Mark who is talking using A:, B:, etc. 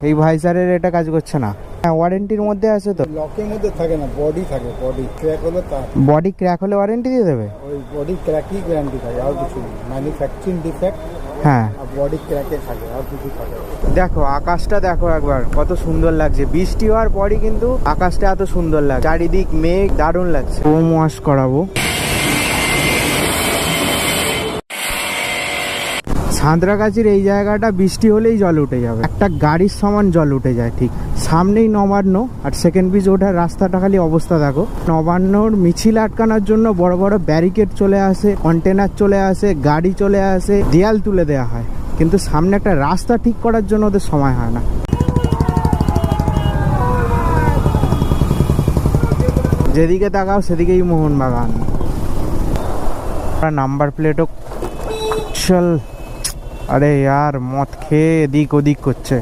A: এই ভাইজারের এটা কাজ করছে না। হ্যাঁ, ওয়ারেন্টির মধ্যে আছে তো?
B: লকের মধ্যে থাকে না, বডি থাকে। বডি ক্র্যাক হলে তা
A: বডি ক্র্যাক হলে ওয়ারেন্টি দিয়ে দেবে?
B: ওই বডি ক্র্যাকই গ্যারান্টি থাকে, আর কিছু নেই। ম্যানুফ্যাকচারিং ডিফেক্ট
A: হ্যাঁ,
B: আর বডি ক্র্যাকে থাকে, আর কিছু থাকে না।
A: দেখো আকাশটা দেখো একবার কত সুন্দর লাগছে। বৃষ্টি হওয়ার পরই কিন্তু আকাশটা এত সুন্দর লাগছে, চারিদিক মেঘ, দারুণ লাগছে। হোম ওয়াশ করাবো। সাঁতরাগাছির এই জায়গাটা বৃষ্টি হলেই জল উঠে যাবে, একটা গাড়ির সমান জল উঠে যায়। ঠিক সামনেই নবান্ন, আর সেকেন্ড ব্রিজ ওঠার রাস্তাটা খালি অবস্থা দেখো। নবান্নর মিছিল আটকানোর জন্য বড় বড় ব্যারিকেড চলে আসে, কন্টেনার চলে আসে, গাড়ি চলে আসে, দেয়াল তুলে দেওয়া হয়, কিন্তু সামনে একটা রাস্তা ঠিক করার জন্য ওদের সময় হয় না। যেদিকে তাকাও সেদিকেই মোহনবাগান। নাম্বার প্লেটও চল। আরে यार মদ খেয়ে এদিক ওদিক করছে।